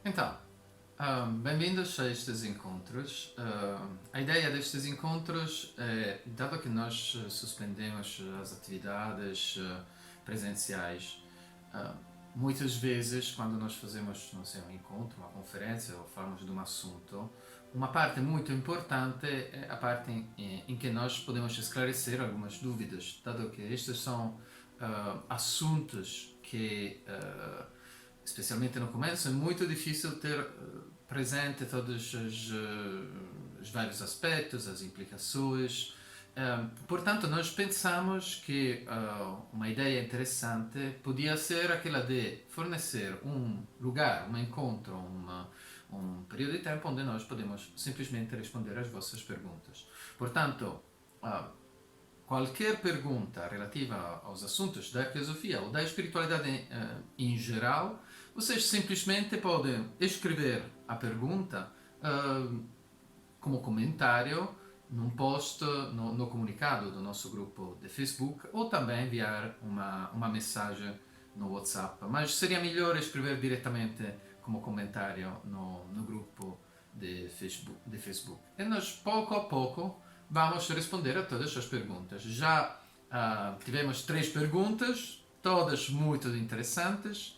Então, bem-vindos a estes encontros. A ideia destes encontros é, dado que nós suspendemos as atividades presenciais, muitas vezes quando nós fazemos, não sei, um encontro, uma conferência ou falamos de um assunto, uma parte muito importante é a parte em que nós podemos esclarecer algumas dúvidas, dado que estes são assuntos que especialmente no começo, é muito difícil ter presente todos os vários aspectos, as implicações. Portanto, nós pensamos que uma ideia interessante podia ser aquela de fornecer um lugar, um encontro, um período de tempo onde nós podemos simplesmente responder às vossas perguntas. Portanto, qualquer pergunta relativa aos assuntos da filosofia ou da espiritualidade em geral, vocês simplesmente podem escrever a pergunta como comentário num post no comunicado do nosso grupo de Facebook ou também enviar uma mensagem no WhatsApp. Mas seria melhor escrever diretamente como comentário no grupo de Facebook. E nós, pouco a pouco, vamos responder a todas as perguntas. Já tivemos 3 perguntas, todas muito interessantes.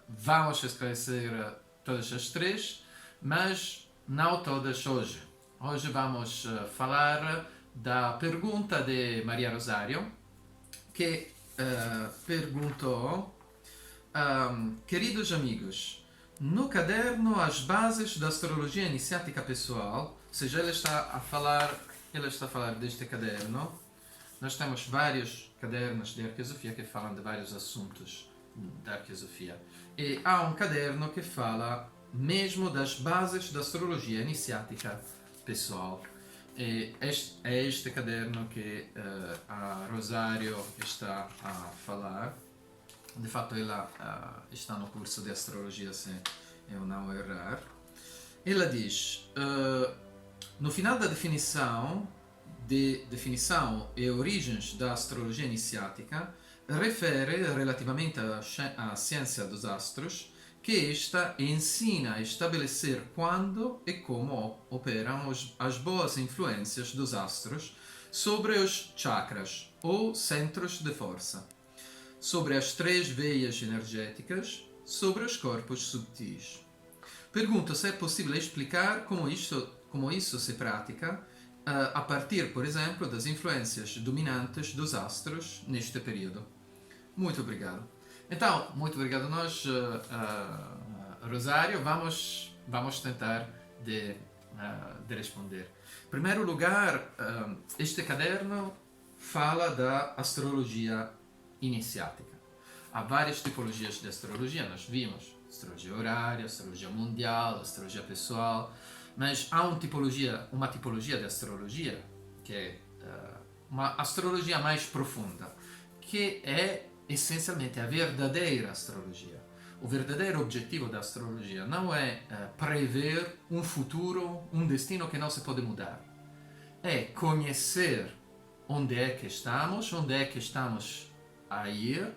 Vamos esclarecer todas as 3, mas não todas hoje. Hoje vamos falar da pergunta de Maria Rosário, que perguntou: queridos amigos, no caderno As Bases da Astrologia Iniciática Pessoal, ou seja, ela está a falar deste caderno. Nós temos vários cadernos de arqueosofia que falam de vários assuntos da arqueosofia. E há um caderno que fala mesmo das bases da astrologia iniciática pessoal. E é este caderno que a Rosário está a falar. De fato, ela está no curso de astrologia, se eu não errar. Ela diz: no final da definição e origens da astrologia iniciática, refere relativamente à ciência dos astros que esta ensina a estabelecer quando e como operam as boas influências dos astros sobre os chakras ou centros de força, sobre as 3 veias energéticas, sobre os corpos subtis. Pergunto se é possível explicar como isso se pratica a partir, por exemplo, das influências dominantes dos astros neste período. Muito obrigado. Então, muito obrigado a nós, Rosário. Vamos tentar de responder. Em primeiro lugar, este caderno fala da astrologia iniciática. Há várias tipologias de astrologia, nós vimos astrologia horária, astrologia mundial, astrologia pessoal, mas há uma tipologia de astrologia que é uma astrologia mais profunda, que é essencialmente a verdadeira astrologia. O verdadeiro objetivo da astrologia não é prever um futuro, um destino que não se pode mudar. É conhecer onde é que estamos a ir,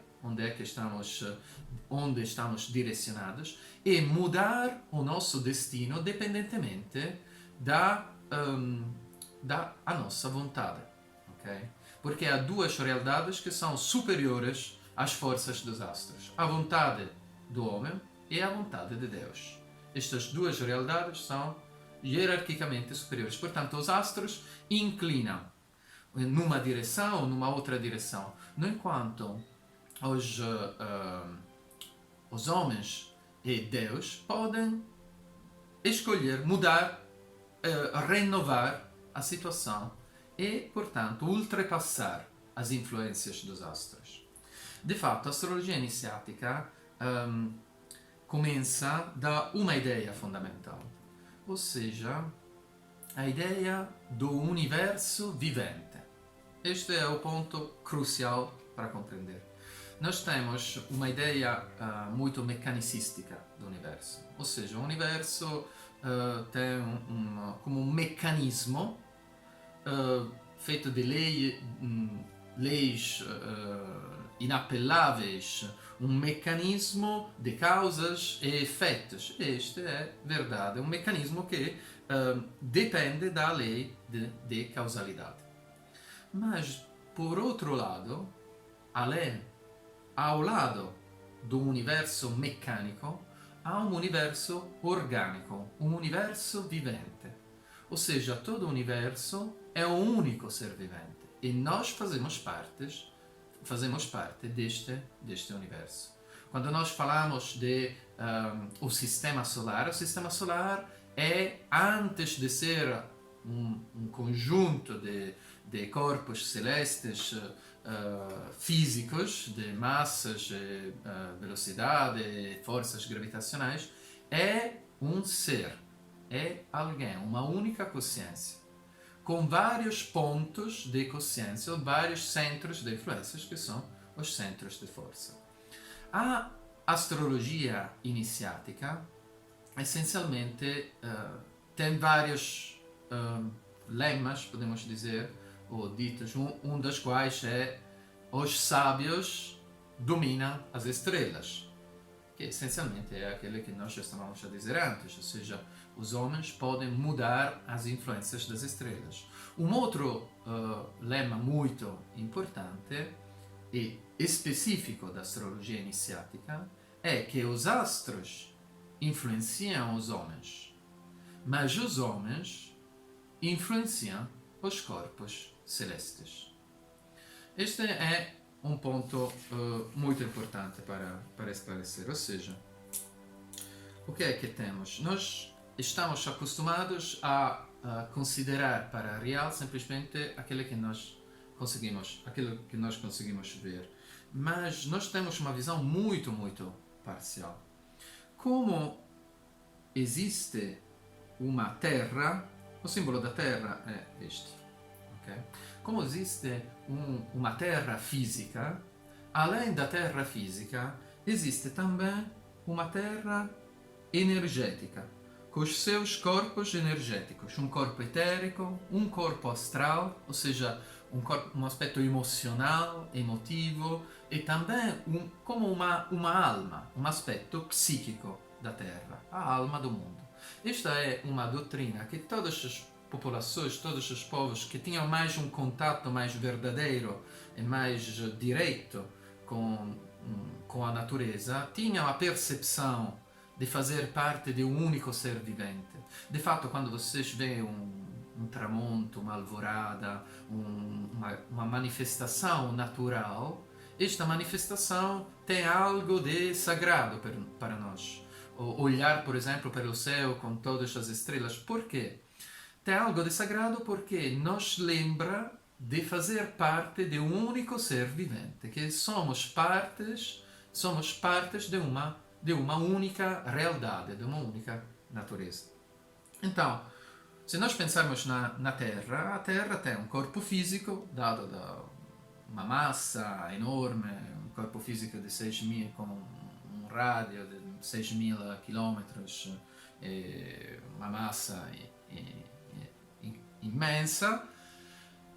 onde estamos direcionados e mudar o nosso destino dependentemente da nossa vontade. Okay? Porque há 2 realidades que são superiores às forças dos astros: a vontade do homem e a vontade de Deus. Estas 2 realidades são hierarquicamente superiores. Portanto, os astros inclinam numa direção ou numa outra direção, no enquanto os homens e Deus podem escolher mudar, renovar a situação e, portanto, ultrapassar as influências dos astros. De fato, a astrologia iniciática começa da uma ideia fundamental, ou seja, a ideia do universo vivente. Este é o ponto crucial para compreender. Nós temos uma ideia muito mecanicística do universo, ou seja, o universo tem como um mecanismo feito de leis inapeláveis, um mecanismo de causas e efeitos. Este é verdade, um mecanismo que depende da lei de causalidade. Mas, por outro lado, além, ao lado do universo mecânico, há um universo orgânico, um universo vivente. Ou seja, todo o universo é um único ser vivente e nós fazemos parte deste universo. Quando nós falamos de o sistema solar é, antes de ser um conjunto de corpos celestes físicos, de massas, velocidade, forças gravitacionais, é um ser, é alguém, uma única consciência, com vários pontos de consciência, vários centros de influências, que são os centros de força. A astrologia iniciática, essencialmente, tem vários lemas, podemos dizer, ou ditos, um dos quais é: os sábios dominam as estrelas, que essencialmente é aquele que nós já estávamos a dizer antes, ou seja, os homens podem mudar as influências das estrelas. Um outro lema muito importante e específico da astrologia iniciática é que os astros influenciam os homens, mas os homens influenciam os corpos celestes. Este é um ponto muito importante para esclarecer, ou seja, o que é que temos? Nós estamos acostumados a considerar para real simplesmente aquilo que nós conseguimos ver, mas nós temos uma visão muito parcial. Como existe uma Terra, o símbolo da Terra é este. Okay? Como existe uma Terra física, além da Terra física, existe também uma Terra energética, com os seus corpos energéticos, um corpo etérico, um corpo astral, ou seja, um aspecto emocional, emotivo, e também como uma alma, um aspecto psíquico da Terra, a alma do mundo. Esta é uma doutrina que todas as populações, todos os povos que tinham mais um contato mais verdadeiro e mais direto com a natureza, tinham a percepção de fazer parte de um único ser vivente. De fato, quando vocês veem um tramonto, uma alvorada, uma manifestação natural, esta manifestação tem algo de sagrado para nós. Olhar, por exemplo, para o céu com todas as estrelas. Por quê? Tem algo de sagrado porque nos lembra de fazer parte de um único ser vivente, que somos partes de uma única realidade, de uma única natureza. Então, se nós pensarmos na Terra, a Terra tem um corpo físico dado da uma massa enorme, um corpo físico de 6.000, com um rádio de 6.000 quilômetros, uma massa imensa,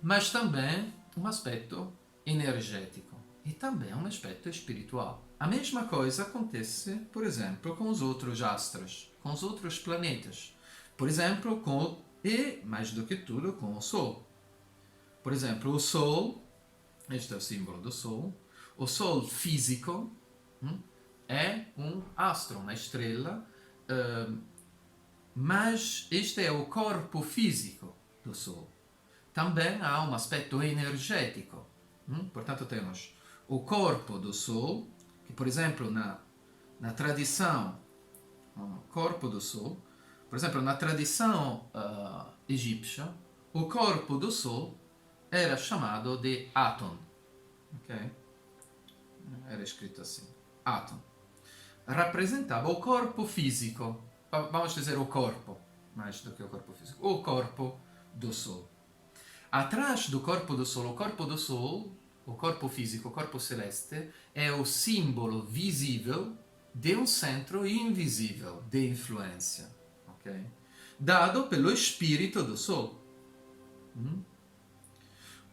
mas também um aspecto energético e também um aspecto espiritual. A mesma coisa acontece, por exemplo, com os outros astros, com os outros planetas. Por exemplo, e mais do que tudo, com o Sol. Por exemplo, o Sol, este é o símbolo do Sol, o Sol físico é um astro, uma estrela, mas este é o corpo físico do Sol. Também há um aspecto energético. Portanto, temos o corpo do Sol, que, por exemplo, na tradição, o corpo do Sol, por exemplo, na tradição egípcia, o corpo do Sol era chamado de Aton. Okay? Era escrito assim, Aton. Representava o corpo físico, vamos dizer o corpo, mais do que o corpo físico, o corpo do Sol. Atrás do corpo do Sol, o corpo físico, o corpo celeste, é o símbolo visível de um centro invisível de influência, okay? Dado pelo espírito do Sol.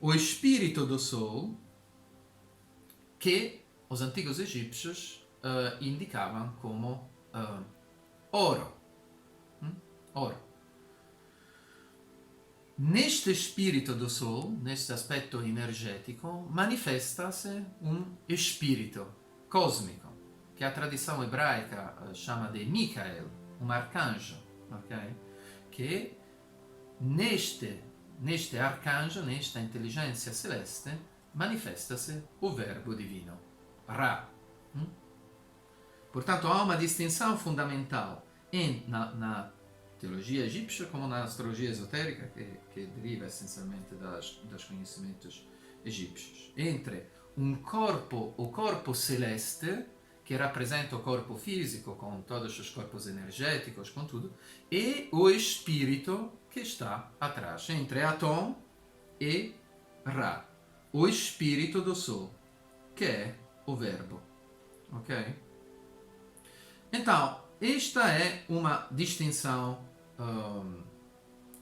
O espírito do Sol, que os antigos egípcios indicavam como ouro. Ouro. Neste espírito do Sol, neste aspecto energético, manifesta-se um espírito cósmico, que a tradição hebraica chama de Micael, um arcanjo, okay? Que neste arcanjo, nesta inteligência celeste, manifesta-se o verbo divino, Ra. Portanto, há uma distinção fundamental na teologia egípcia como na astrologia esotérica, que deriva essencialmente dos conhecimentos egípcios, entre o corpo celeste, que representa o corpo físico, com todos os corpos energéticos, com tudo, e o espírito que está atrás, entre Atom e Ra, o espírito do Sol, que é o verbo. Ok? Então, esta é uma distinção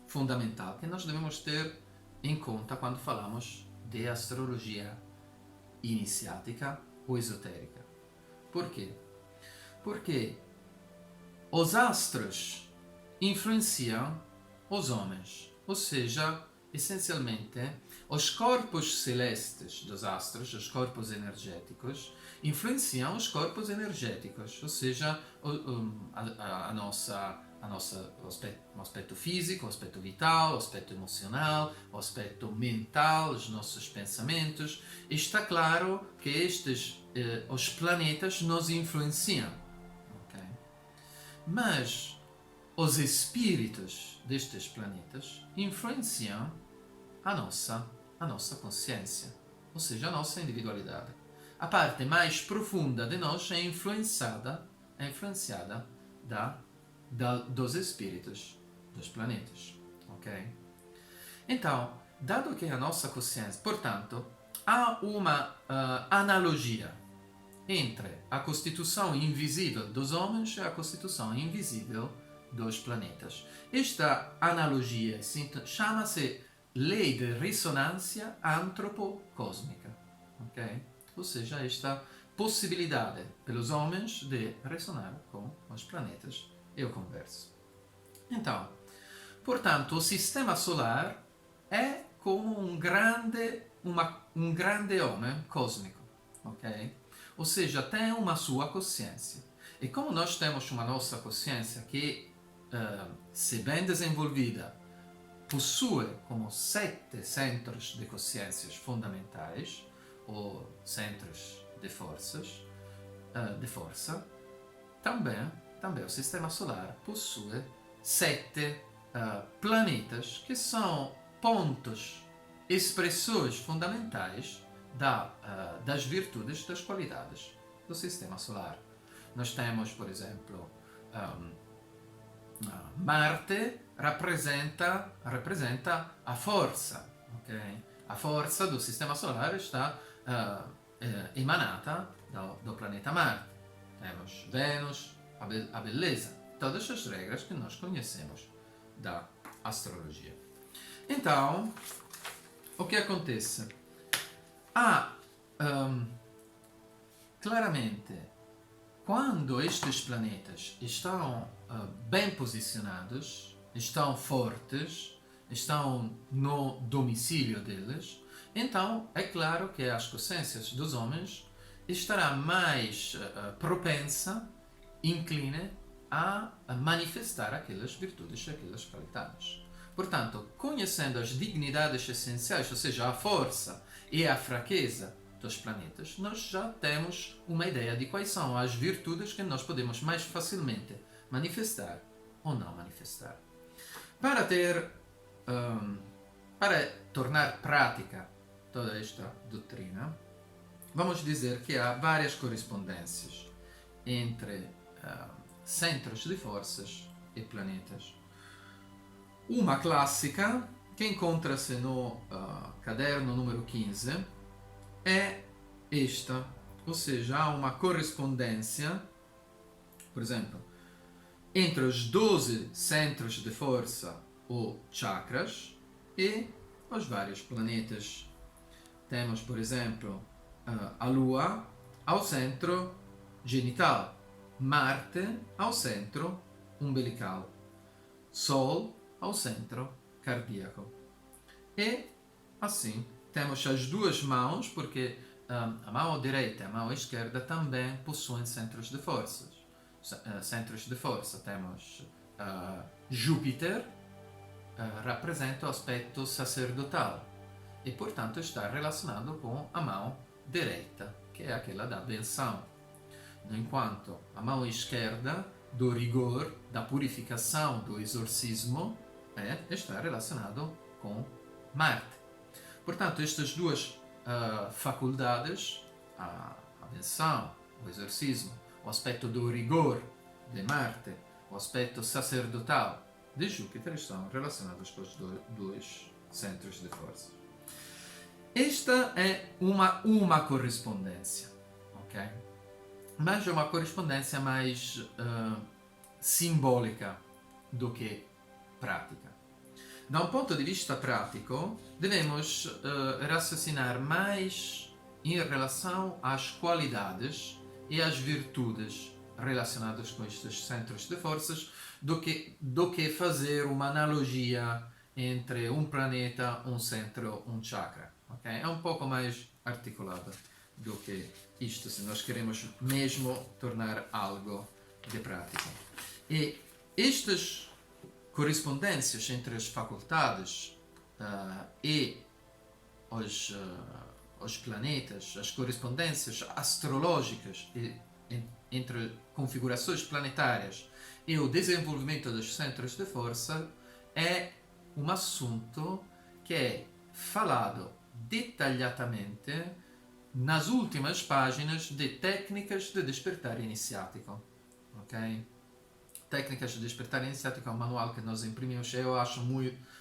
fundamental que nós devemos ter em conta quando falamos de astrologia iniciática ou esotérica. Por quê? Porque os astros influenciam os homens, ou seja, essencialmente, os corpos celestes dos astros, os corpos energéticos, influenciam os corpos energéticos, ou seja, o aspecto físico, o aspecto vital, o aspecto emocional, o aspecto mental, os nossos pensamentos. Está claro que os planetas nos influenciam. Okay? Mas os espíritos destes planetas influenciam a nossa consciência, ou seja, a nossa individualidade. A parte mais profunda de nós é influenciada dos espíritos dos planetas. Ok? Então, dado que a nossa consciência, portanto, há uma analogia entre a constituição invisível dos homens e a constituição invisível dos planetas. Esta analogia chama-se lei de ressonância antropocósmica. Ok? Ou seja, esta possibilidade pelos homens de ressonar com os planetas e o converso. Então, portanto, o sistema solar é como um grande homem cósmico, ok? Ou seja, tem uma sua consciência. E como nós temos uma nossa consciência que, se bem desenvolvida, possui como 7 centros de consciências fundamentais, ou centros de força, também o sistema solar possui 7 planetas que são pontos, expressões fundamentais das virtudes, das qualidades do sistema solar. Nós temos, por exemplo, Marte representa a força. Okay? A força do sistema solar está emanata do planeta Marte. Temos Vênus, a beleza, todas as regras que nós conhecemos da astrologia. Então, o que acontece? Claramente, quando estes planetas estão bem posicionados, estão fortes, estão no domicílio deles, então é claro que as consciências dos homens estará mais propensa, incline a manifestar aquelas virtudes, aquelas qualidades. Portanto, conhecendo as dignidades essenciais, ou seja, a força e a fraqueza dos planetas, nós já temos uma ideia de quais são as virtudes que nós podemos mais facilmente manifestar ou não manifestar. Para tornar prática toda esta doutrina, vamos dizer que há várias correspondências entre centros de forças e planetas. Uma clássica, que encontra-se no caderno número 15, é esta, ou seja, há uma correspondência, por exemplo, entre os 12 centros de força ou chakras e os vários planetas. Temos, por exemplo, a Lua ao centro genital, Marte ao centro umbilical, Sol ao centro cardíaco. E assim temos as duas mãos, porque a mão direita e a mão esquerda também possuem centros de forças. Centros de força temos Júpiter, representa o aspecto sacerdotal e, portanto, está relacionado com a mão direita, que é aquela da benção, enquanto a mão esquerda, do rigor, da purificação, do exorcismo, está relacionado com Marte. Portanto, estas duas faculdades, a benção, o exorcismo, o aspecto do rigor de Marte, o aspecto sacerdotal de Júpiter, estão relacionados com os dois centros de força. Esta é uma correspondência, ok? Mas é uma correspondência mais simbólica do que prática. Da um ponto de vista prático, devemos raciocinar mais em relação às qualidades e às virtudes relacionadas com estes centros de forças do que fazer uma analogia entre um planeta, um centro, um chakra. Okay? É um pouco mais articulado do que isto, se nós queremos mesmo tornar algo de prático. E estas correspondências entre as faculdades e os planetas, as correspondências astrológicas entre configurações planetárias e o desenvolvimento dos centros de força é um assunto que é falado detalhadamente nas últimas páginas de Técnicas de Despertar Iniciático. Ok? Técnicas de Despertar Iniciático é um manual que nós imprimimos. Eu acho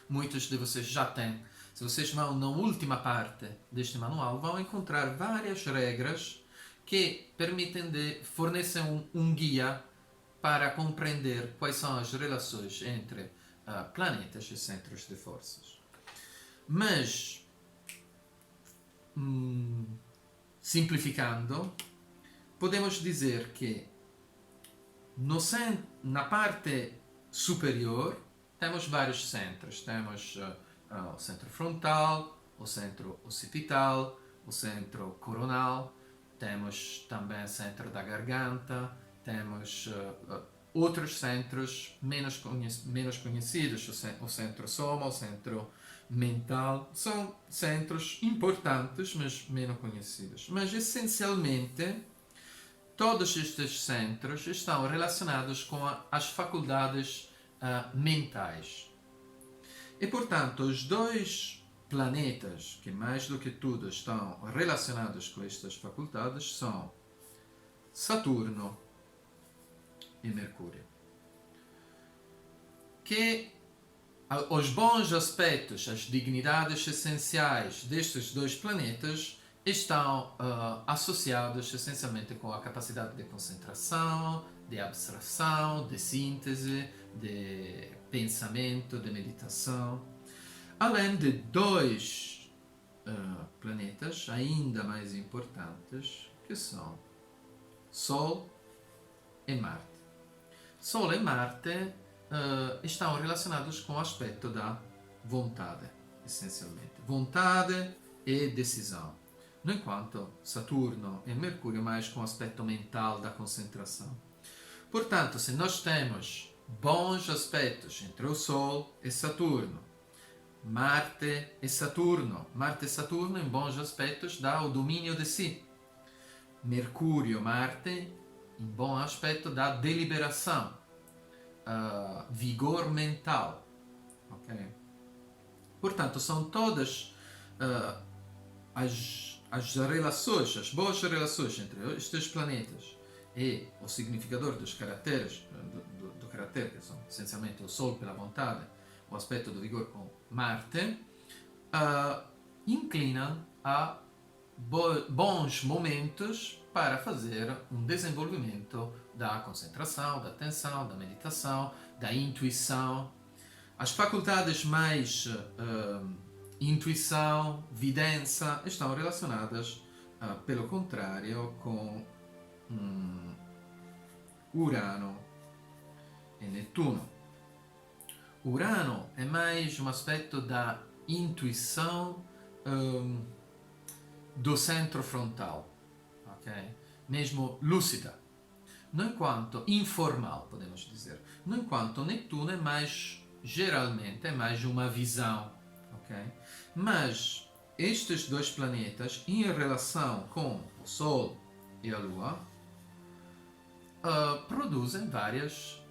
muitos de vocês já têm. Se vocês vão na última parte deste manual, vão encontrar várias regras que permitem de fornecer um guia para compreender quais são as relações entre planetas e centros de forças. Mas, simplificando, podemos dizer que na parte superior temos vários centros. Temos o centro frontal, o centro occipital, o centro coronal, temos também o centro da garganta, temos outros centros menos conhecidos, o centro soma, o centro mental. São centros importantes, mas menos conhecidos. Mas, essencialmente, todos estes centros estão relacionados com as faculdades mentais. E, portanto, os dois planetas que mais do que tudo estão relacionados com estas faculdades são Saturno e Mercúrio. Que os bons aspectos, as dignidades essenciais destes dois planetas estão associados essencialmente com a capacidade de concentração, de abstração, de síntese, de pensamento, de meditação. Além de dois planetas ainda mais importantes, que são Sol e Marte. Sol e Marte estão relacionados com o aspecto da vontade, essencialmente. Vontade e decisão. No enquanto Saturno e Mercúrio mais com o aspecto mental da concentração. Portanto, se nós temos bons aspectos entre o Sol e Saturno, Marte e Saturno em bons aspectos dá o domínio de si. Mercúrio, Marte, em bom aspecto dá deliberação, vigor mental. Okay? Portanto, são todas as relações, as boas relações entre estes planetas e o significador dos caracteres, do caráter, que são essencialmente o Sol pela vontade, o aspecto do vigor com Marte, inclinam a bons momentos para fazer um desenvolvimento da concentração, da atenção, da meditação, da intuição. As faculdades mais intuição, vidência, estão relacionadas pelo contrário, com Urano e Netuno. Urano é mais um aspecto da intuição do centro frontal, ok? Mesmo lúcida. No enquanto informal, podemos dizer. No enquanto Netuno é mais, geralmente, é mais uma visão, ok? Mas estes dois planetas, em relação com o Sol e a Lua, produzem várias...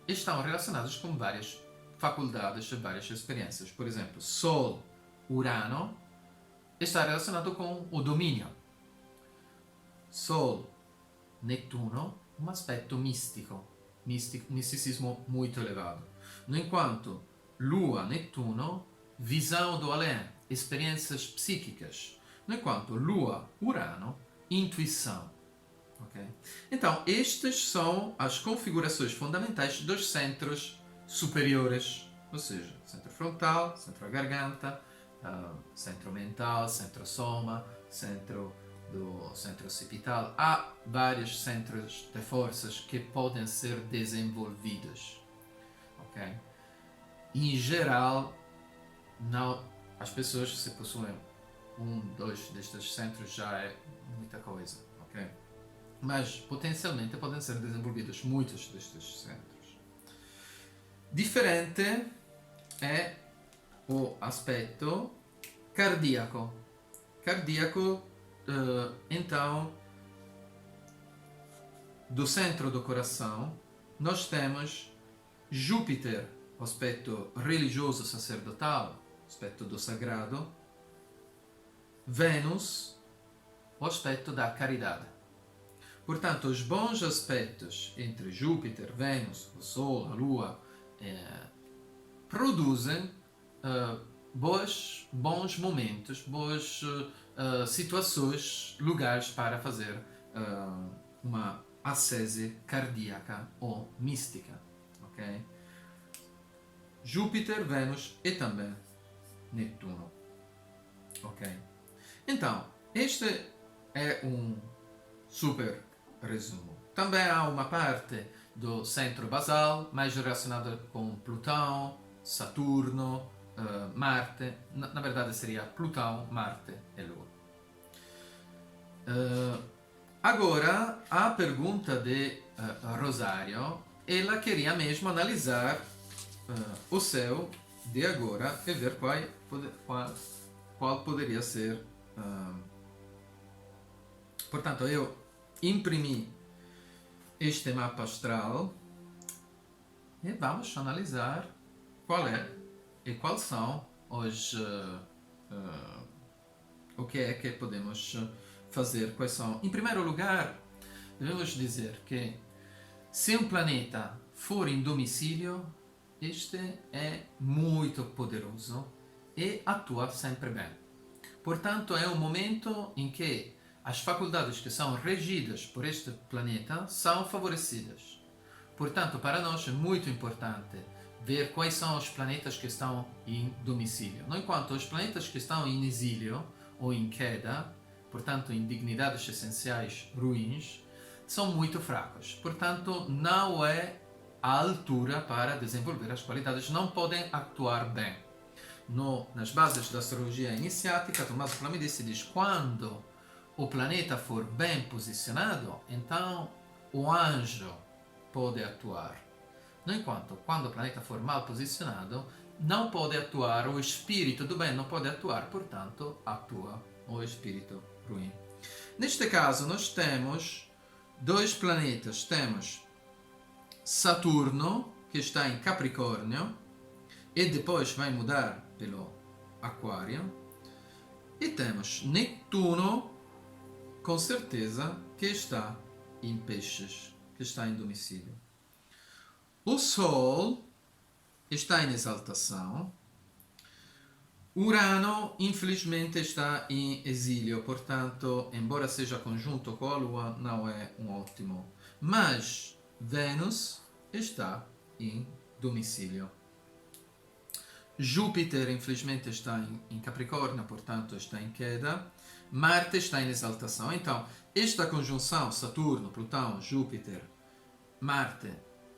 estão relacionados com várias faculdades e várias experiências. Por exemplo, Sol, Urano, está relacionado com o domínio. Sol, Netuno, um aspecto místico, misticismo muito elevado. No enquanto, Lua, Netuno, visão do além, experiências psíquicas. No enquanto, Lua, Urano, intuição. Okay? Então, estas são as configurações fundamentais dos centros superiores, ou seja, centro frontal, centro da garganta, centro mental, centro soma, centro occipital. Há vários centros de forças que podem ser desenvolvidos. Okay? Em geral, não, as pessoas, se possuem dois destes centros, já é muita coisa. Okay? Mas potencialmente podem ser desenvolvidos muitos destes centros. Diferente é o aspecto cardíaco. Cardíaco, então, do centro do coração, nós temos Júpiter, o aspecto religioso sacerdotal, o aspecto do sagrado, Vênus, o aspecto da caridade. Portanto, os bons aspectos entre Júpiter, Vênus, o Sol, a Lua, produzem bons momentos, boas situações, lugares para fazer uma ascese cardíaca ou mística. Okay? Júpiter, Vênus e também Netuno. Okay? Então, este é um super resumo. Também há uma parte do centro basal, mais relacionada com Plutão, Saturno, Marte. Na verdade seria Plutão, Marte e Lua. Agora, a pergunta de Rosário, ela queria mesmo analisar o céu de agora e ver qual poderia ser. Portanto, eu imprimi este mapa astral e vamos analisar qual é e quais são os o que é que podemos fazer, quais são. Em primeiro lugar, devemos dizer que se um planeta for em domicílio, este é muito poderoso e atua sempre bem. Portanto, é um momento em que as faculdades que são regidas por este planeta são favorecidas. Portanto, para nós é muito importante ver quais são os planetas que estão em domicílio. No enquanto, os planetas que estão em exílio ou em queda, portanto, em dignidades essenciais ruins, são muito fracos. Portanto, não é a altura para desenvolver as qualidades, não podem atuar bem. Nas bases da astrologia iniciática, Tommaso Flaminides diz: quando o planeta for bem posicionado, então o anjo pode atuar. No enquanto, quando o planeta for mal posicionado, não pode atuar, o espírito do bem não pode atuar, portanto, atua o espírito ruim. Neste caso, nós temos dois planetas. Temos Saturno, que está em Capricórnio, e depois vai mudar pelo Aquário. E temos Netuno, com certeza, que está em Peixes, que está em domicílio. O Sol está em exaltação. Urano, infelizmente, está em exílio, portanto, embora seja conjunto com a Lua, não é um ótimo. Mas Vênus está em domicílio. Júpiter, infelizmente, está em Capricórnio, portanto, está em queda. Marte está em exaltação. Então, esta conjunção, Saturno, Plutão, Júpiter, Marte,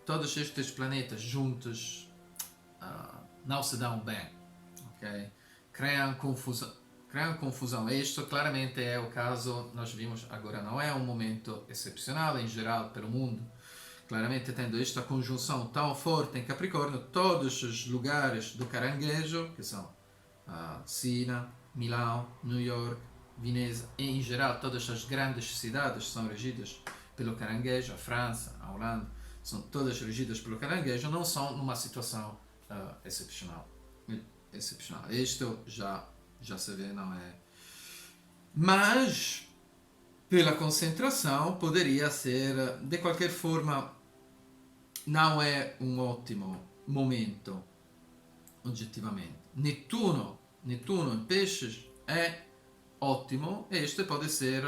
todos estes planetas juntos não se dão bem, ok? Criam confusão. Isto claramente é o caso, nós vimos agora, não é um momento excepcional, em geral, pelo mundo. Claramente, tendo esta conjunção tão forte em Capricórnio, todos os lugares do caranguejo, que são Sina, Milão, New York, Veneza, e em geral todas as grandes cidades são regidas pelo caranguejo, a França, a Holanda, são todas regidas pelo caranguejo, não são numa situação excepcional. Isto já se vê, não é? Mas, pela concentração, poderia ser, de qualquer forma, não é um ótimo momento, objetivamente. Netuno em peixes é ótimo, este pode ser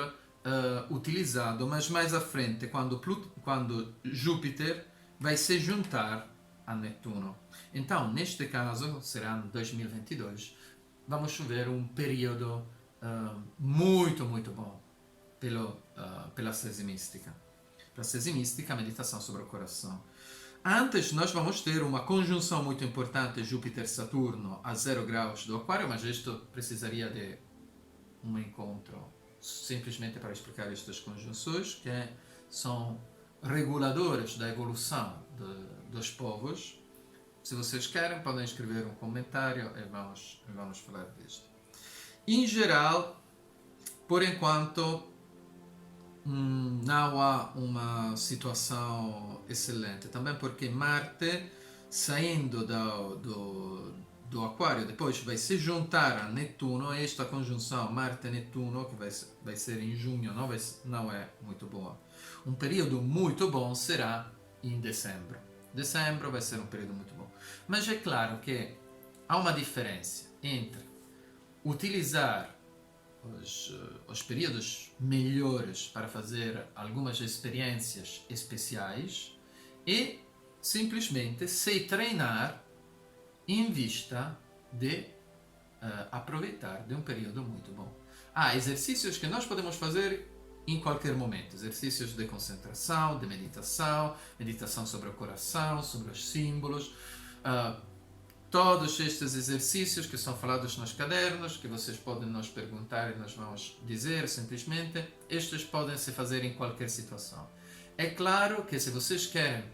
utilizado, mas mais à frente, quando Júpiter vai se juntar a Netuno. Então, neste caso, será em 2022, vamos ver um período muito bom pela sese mística. Para a sese mística, a meditação sobre o coração. Antes, nós vamos ter uma conjunção muito importante Júpiter-Saturno a 0 graus do Aquário, mas isto precisaria de um encontro simplesmente para explicar estas conjunções, que são reguladoras da evolução dos povos. Se vocês querem, podem escrever um comentário e vamos falar disto. Em geral, por enquanto, não há uma situação excelente. Também porque Marte, saindo do Aquário, depois vai se juntar a Netuno. Esta conjunção Marte-Netuno, que vai ser em junho, não é muito boa. Um período muito bom será em dezembro. Dezembro vai ser um período muito bom. Mas é claro que há uma diferença entre utilizar os períodos melhores para fazer algumas experiências especiais e simplesmente se treinar em vista de aproveitar de um período muito bom. Há exercícios que nós podemos fazer em qualquer momento, exercícios de concentração, de meditação sobre o coração, sobre os símbolos, todos estes exercícios que são falados nos cadernos, que vocês podem nos perguntar e nós vamos dizer simplesmente, estes podem se fazer em qualquer situação. É claro que se vocês querem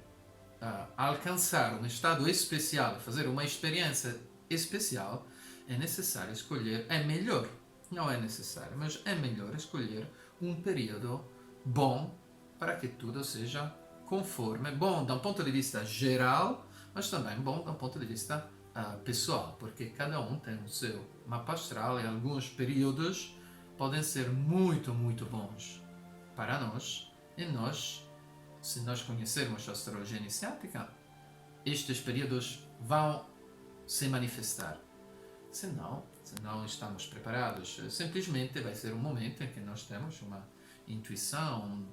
alcançar um estado especial, fazer uma experiência especial, é necessário escolher, é melhor, não é necessário, mas é melhor escolher um período bom para que tudo seja conforme, bom de um ponto de vista geral, mas também bom de um ponto de vista pessoal, porque cada um tem o seu mapa astral e alguns períodos podem ser muito bons para nós, e nós, se nós conhecermos a astrologia iniciática, estes períodos vão se manifestar. Se não estamos preparados, simplesmente vai ser um momento em que nós temos uma intuição,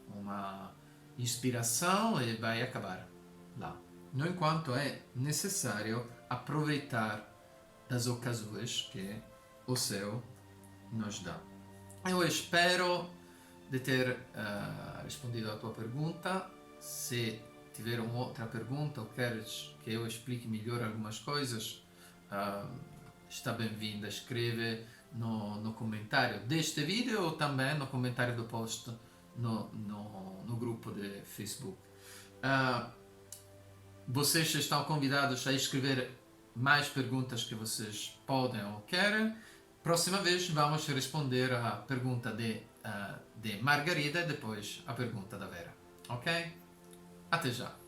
uma inspiração e vai acabar lá. No enquanto, é necessário aproveitar das ocasiões que o céu nos dá. Eu espero de ter respondido à tua pergunta. Se tiver uma outra pergunta ou queres que eu explique melhor algumas coisas, está bem-vinda. Escreve no comentário deste vídeo ou também no comentário do post no grupo de Facebook. Vocês estão convidados a escrever mais perguntas que vocês podem ou querem. Próxima vez vamos responder a pergunta de Margarida e depois a pergunta da Vera. Ok? Até já!